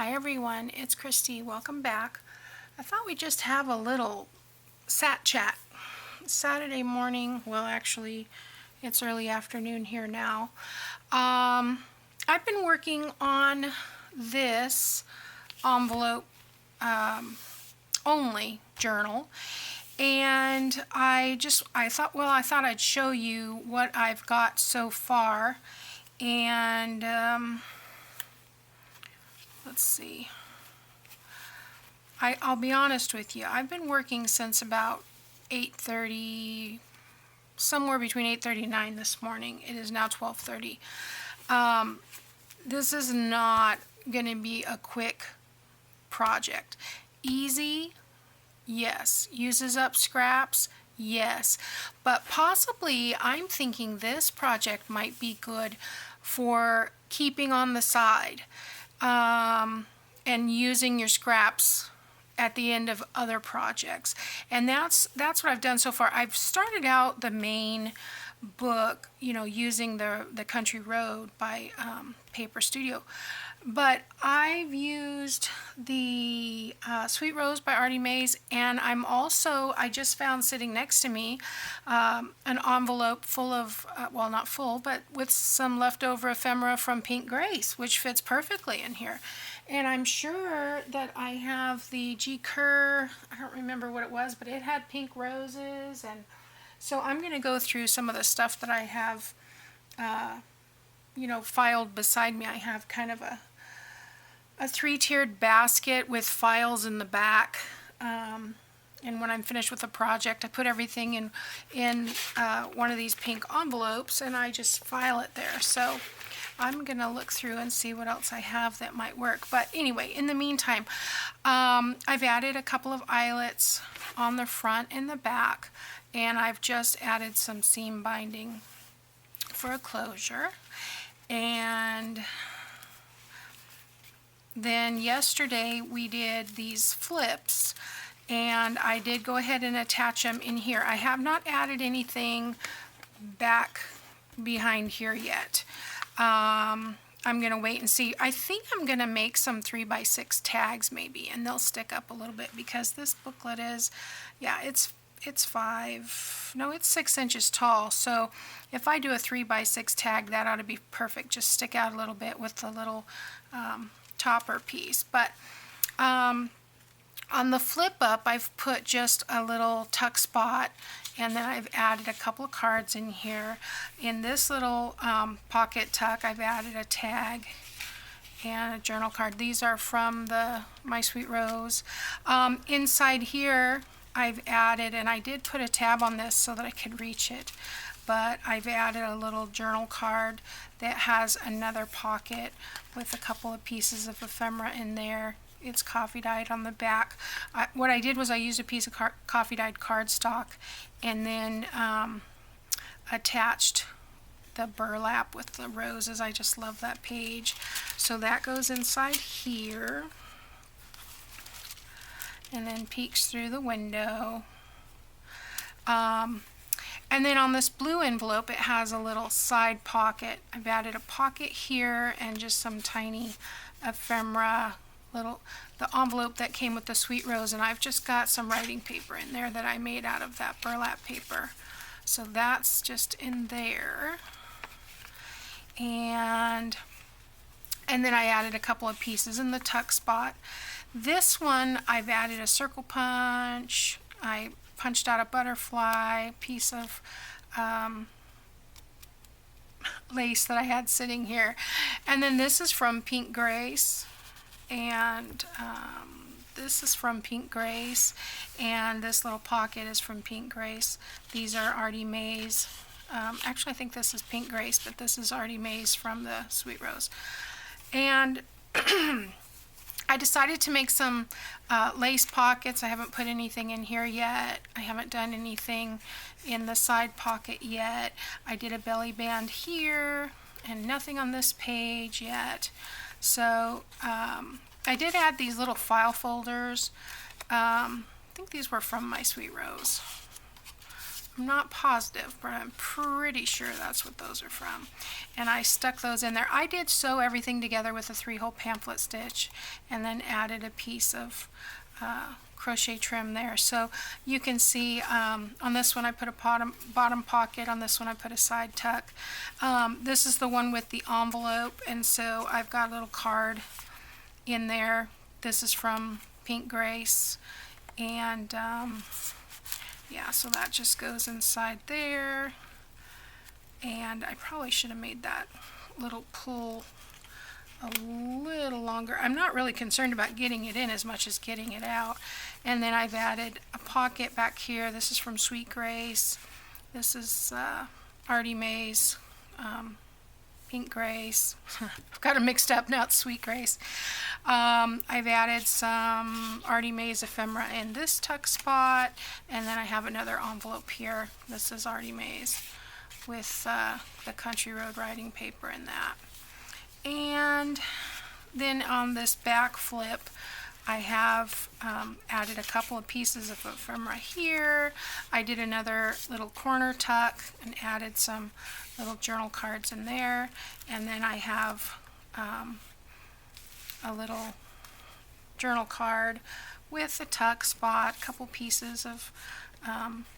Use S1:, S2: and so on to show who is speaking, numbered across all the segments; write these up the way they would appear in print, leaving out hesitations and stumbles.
S1: Hi everyone, it's Kristi. Welcome back. I thought we'd just have a little sat chat. Saturday morning, well actually it's early afternoon here now. I've been working on this envelope only journal, and I thought I'd show you what I've got so far. And let's see. I'll be honest with you. I've been working since about 8:30, somewhere between 8:30 and 9 this morning. It is now 12:30. This is not going to be a quick project. Easy, yes. Uses up scraps, yes. But possibly I'm thinking this project might be good for keeping on the side and using your scraps at the end of other projects. And that's what I've done so far. I've started out the main book, using the Country Road by Paper Studio. But I've used the Sweet Rose by Artie Mays, and I just found sitting next to me an envelope full of, well, not full, but with some leftover ephemera from Pink Grace, which fits perfectly in here. And I'm sure that I have the G. Kerr, I don't remember what it was, but it had pink roses. And so I'm going to go through some of the stuff that I have, filed beside me. I have kind of a three-tiered basket with files in the back. And when I'm finished with the project, I put everything in one of these pink envelopes, and I just file it there. So I'm going to look through and see what else I have that might work. But anyway, in the meantime, I've added a couple of eyelets on the front and the back, and I've just added some seam binding for a closure. And then yesterday we did these flips, and I did go ahead and attach them in here. I have not added anything back behind here yet. I'm going to wait and see. I think I'm going to make some 3x6 tags maybe, and they'll stick up a little bit because this booklet is, yeah, it's 6 inches tall. So if I do a 3x6 tag, that ought to be perfect. Just stick out a little bit with the little topper piece. But on the flip up, I've put just a little tuck spot, and then I've added a couple of cards in here. In this little pocket tuck, I've added a tag and a journal card. These are from the My Sweet Rose. Inside here, I've added, and I did put a tab on this so that I could reach it, but I've added a little journal card that has another pocket with a couple of pieces of ephemera in there. It's coffee dyed on the back. What I did was I used a piece of coffee dyed cardstock and then attached the burlap with the roses. I just love that page. So that goes inside here and then peeks through the window. And then on this blue envelope, it has a little side pocket. I've added a pocket here and just some tiny ephemera, the envelope that came with the Sweet Rose, and I've just got some writing paper in there that I made out of that burlap paper. So that's just in there. And then I added a couple of pieces in the tuck spot. This one, I've added a circle punch. I punched out a butterfly, piece of lace that I had sitting here. And then this is from Pink Grace. And this is from Pink Grace, and this little pocket is from Pink Grace. These are Artie Mays. Actually, I think this is Pink Grace, but this is Artie Mays from the Sweet Rose. And I decided to make some lace pockets. I haven't put anything in here yet. I haven't done anything in the side pocket yet. I did a belly band here, and nothing on this page yet. So I did add these little file folders. I think these were from My Sweet Rose. I'm not positive, but I'm pretty sure that's what those are from. And I stuck those in there. I did sew everything together with a 3-hole pamphlet stitch and then added a piece of crochet trim there. So you can see on this one I put a bottom pocket, on this one I put a side tuck. This is the one with the envelope, and so I've got a little card in there. This is from Pink Grace, and yeah, so that just goes inside there. And I probably should have made that little pull a little longer. I'm not really concerned about getting it in as much as getting it out. And then I've added a pocket back here. This is from Sweet Grace. This is Artie Mae's Pink Grace. I've got it mixed up now. It's Sweet Grace. I've added some Artie Mae's ephemera in this tuck spot, and then I have another envelope here. This is Artie Mae's with the Country Road writing paper in that. And then on this back flip, I have added a couple of pieces of ephemera here. I did another little corner tuck and added some little journal cards in there. And then I have a little journal card with a tuck spot, a couple pieces of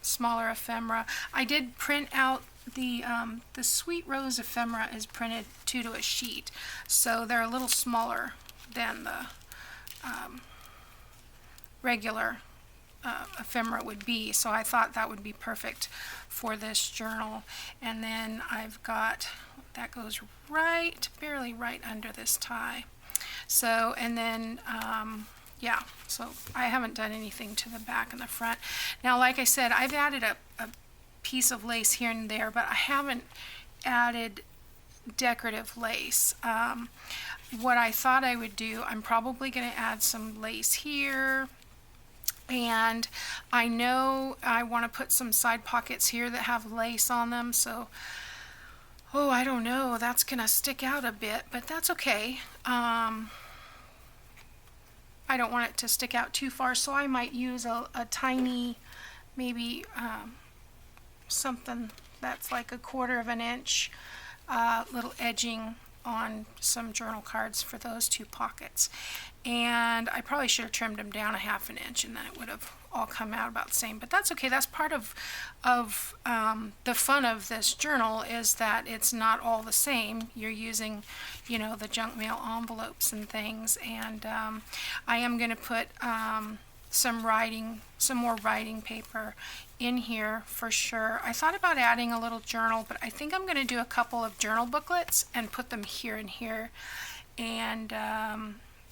S1: smaller ephemera. I did print out the Sweet Rose ephemera is printed 2 to a sheet, so they're a little smaller than the regular ephemera would be, so I thought that would be perfect for this journal. And then I've got, that goes right, barely right under this tie. So, and then yeah, so I haven't done anything to the back and the front. Now, like I said, I've added a piece of lace here and there, but I haven't added decorative lace. What I thought I would do, I'm probably going to add some lace here, and I know I want to put some side pockets here that have lace on them, so oh, I don't know, that's going to stick out a bit, but that's okay. I don't want it to stick out too far, so I might use a tiny, maybe something that's like 1/4 of an inch little edging on some journal cards for those 2 pockets. And I probably should have trimmed them down 1/2 an inch, and then it would have all come out about the same, but that's okay. That's part of the fun of this journal, is that it's not all the same. You're using, you know, the junk mail envelopes and things. And I am going to put some more writing paper in here for sure. I thought about adding a little journal, but I think I'm going to do a couple of journal booklets and put them here and here, and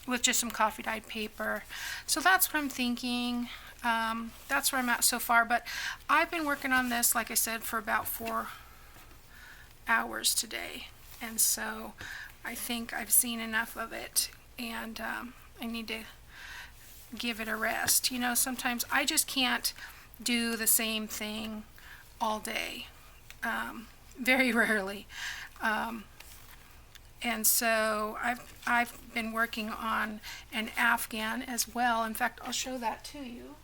S1: with just some coffee dyed paper. So that's what I'm thinking. That's where I'm at so far, but I've been working on this, like I said, for about 4 hours today, and so I think I've seen enough of it, and I need to give it a rest. You know, sometimes I just can't do the same thing all day, very rarely, and so I've been working on an Afghan as well. In fact, I'll show that to you.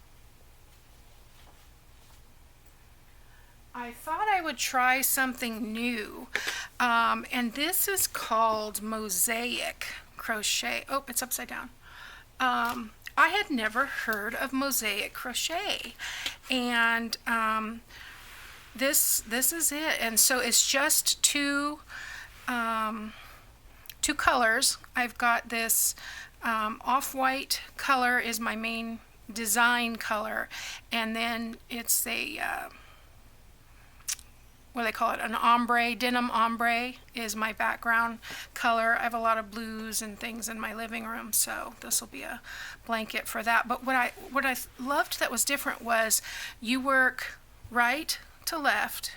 S1: I thought I would try something new, and this is called Mosaic Crochet. Oh, it's upside down. I had never heard of Mosaic Crochet, and this is it. And so it's just two colors. I've got this off-white color is my main design color, and then it's a what do they call it, an ombre, denim ombre is my background color. I have a lot of blues and things in my living room, so this will be a blanket for that. But what I loved that was different was you work right to left,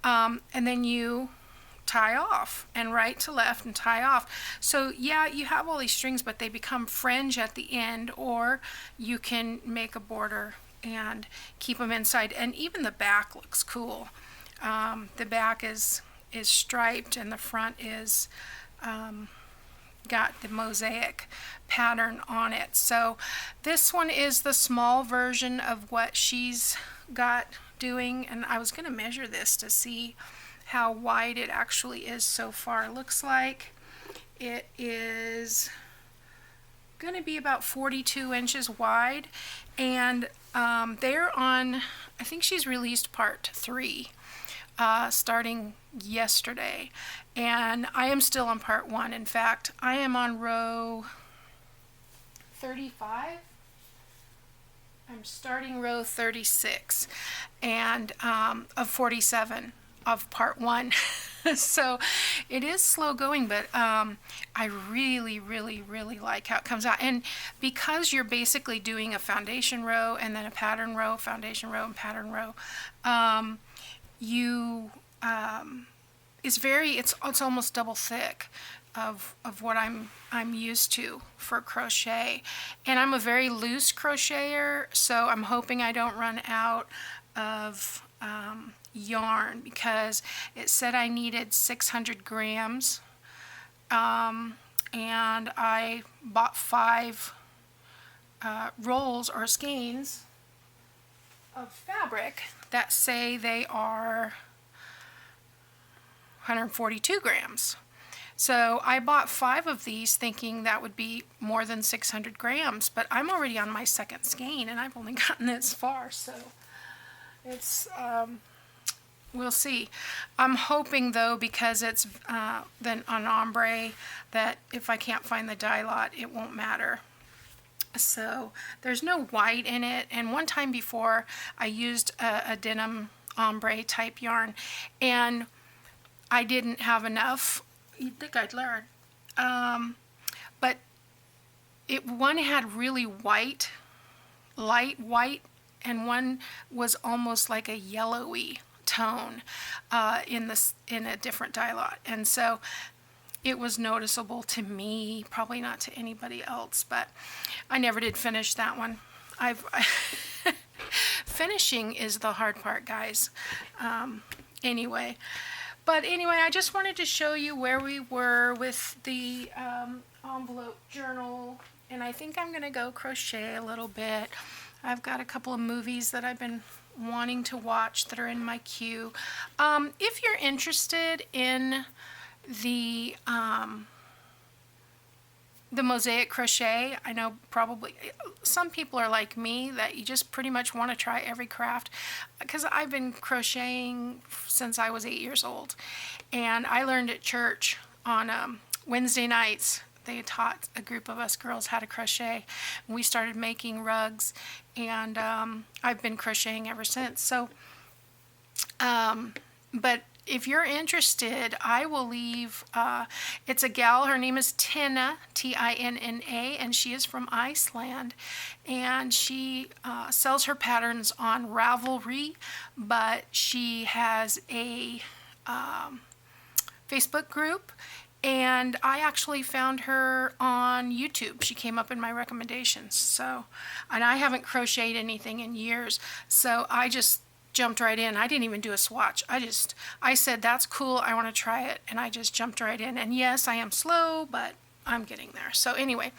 S1: and then you tie off, and right to left and tie off. So yeah, you have all these strings, but they become fringe at the end, or you can make a border and keep them inside. And even the back looks cool. The back is striped, and the front is got the mosaic pattern on it. So this one is the small version of what she's got doing, and I was going to measure this to see how wide it actually is so far. It looks like it is going to be about 42 inches wide, and they're on, I think she's released part 3 starting yesterday, and I am still on part 1. In fact, I am on row 35. I'm starting row 36 and of 47 of part 1. So it is slow going, but I really like how it comes out. And because you're basically doing a foundation row and then a pattern row, foundation row and pattern row, it's almost double thick of what I'm used to for crochet. And I'm a very loose crocheter, so I'm hoping I don't run out of yarn, because it said I needed 600 grams, and I bought 5 rolls or skeins of fabric that say they are 142 grams. So I bought 5 of these thinking that would be more than 600 grams, but I'm already on my second skein and I've only gotten this far, so it's we'll see. I'm hoping though, because it's then an ombre, that if I can't find the dye lot, it won't matter. So there's no white in it, and one time before I used a denim ombre type yarn and I didn't have enough. You'd think I'd learn. But one had really white, light white, and one was almost like a yellowy tone in a different dye lot, and so it was noticeable to me, probably not to anybody else. But I never did finish that one. Finishing is the hard part, guys. Anyway, I just wanted to show you where we were with the envelope journal, and I think I'm gonna go crochet a little bit. I've got a couple of movies that I've been wanting to watch that are in my queue. If you're interested in the mosaic crochet, I know probably some people are like me, that you just pretty much want to try every craft, because I've been crocheting since I was 8 years old, and I learned at church on Wednesday nights. They taught a group of us girls how to crochet. We started making rugs, and I've been crocheting ever since. So, but if you're interested, I will leave, it's a gal, her name is Tinna, Tinna, and she is from Iceland, and she sells her patterns on Ravelry, but she has a Facebook group, and I actually found her on YouTube. She came up in my recommendations. So, and I haven't crocheted anything in years, so I just jumped right in. I didn't even do a swatch. I said, that's cool, I want to try it, and I just jumped right in. And yes, I am slow, but I'm getting there. So anyway,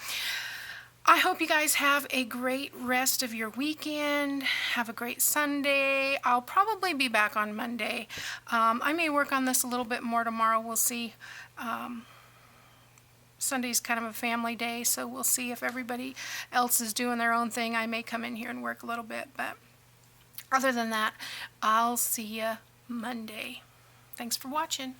S1: I hope you guys have a great rest of your weekend. Have a great Sunday. I'll probably be back on Monday. I may work on this a little bit more tomorrow. We'll see. Sunday's kind of a family day, so we'll see if everybody else is doing their own thing. I may come in here and work a little bit, but other than that, I'll see you Monday. Thanks for watching.